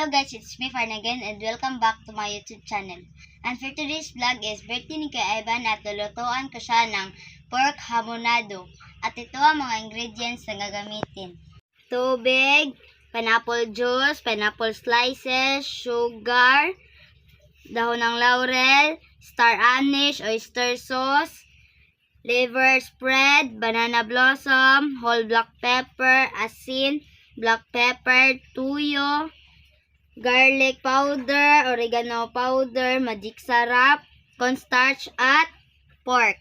Hello guys, it's me Farn again and welcome back to my YouTube channel. And for today's vlog is birthday ni Kuya Ivan at lulutuan ko siya ng pork hamonado. At ito ang mga ingredients na gagamitin. Tubig, pineapple juice, pineapple slices, sugar, dahon ng laurel, star anise, oyster sauce, liver spread, banana blossom, whole black pepper, asin, black pepper, tuyo, garlic powder, oregano powder, magic sarap, cornstarch, at pork.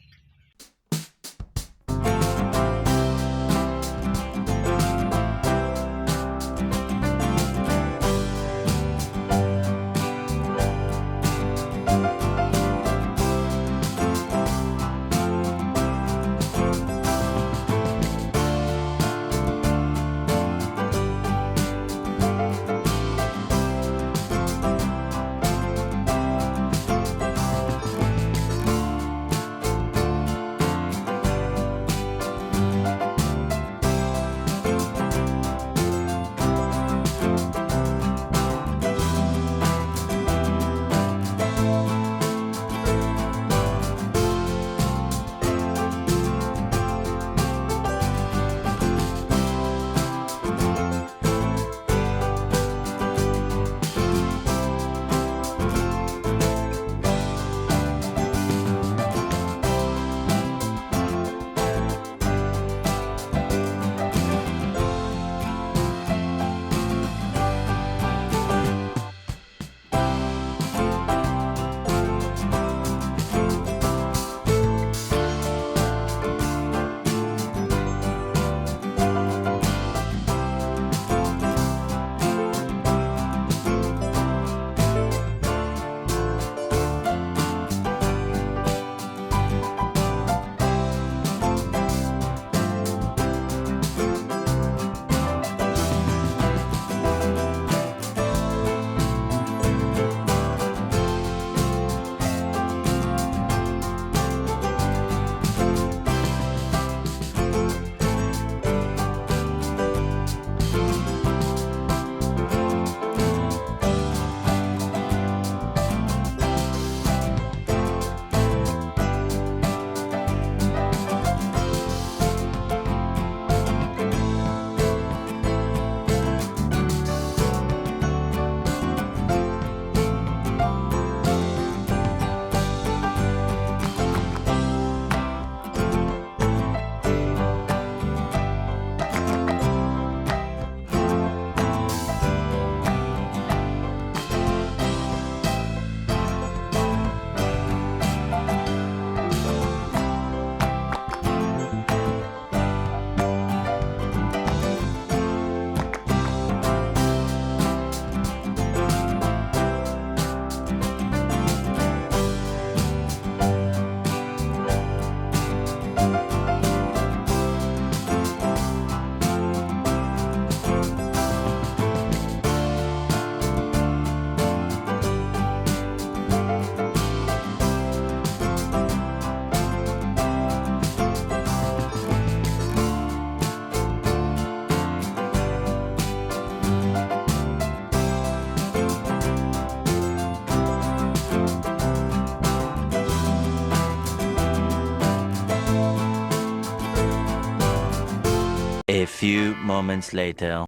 A few moments later.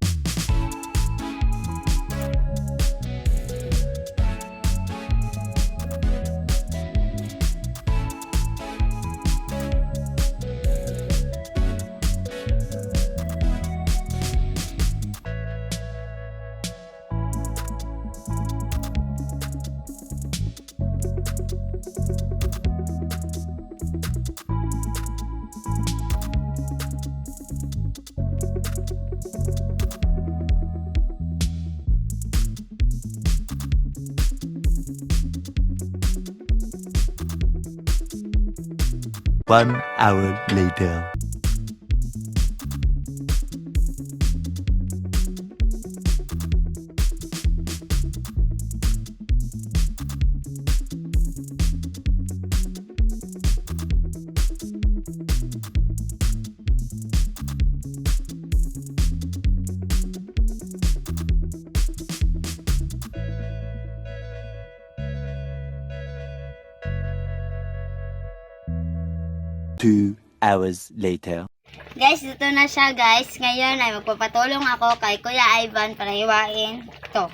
One hour later. 2 hours later. Guys, dito na siya guys. Ngayon ay magpapatulong ako kay Kuya Ivan para hiwain to.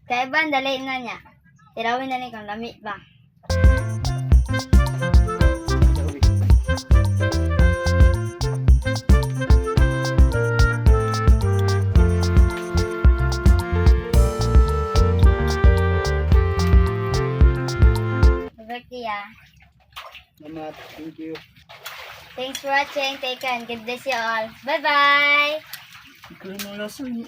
Kaya Ivan, dali na niya. Tirawin na ni kung lami ba. Kuya. Salamat. Thank you. Thanks for watching. Take care and God bless you all. Bye-bye! Ikaw na lason.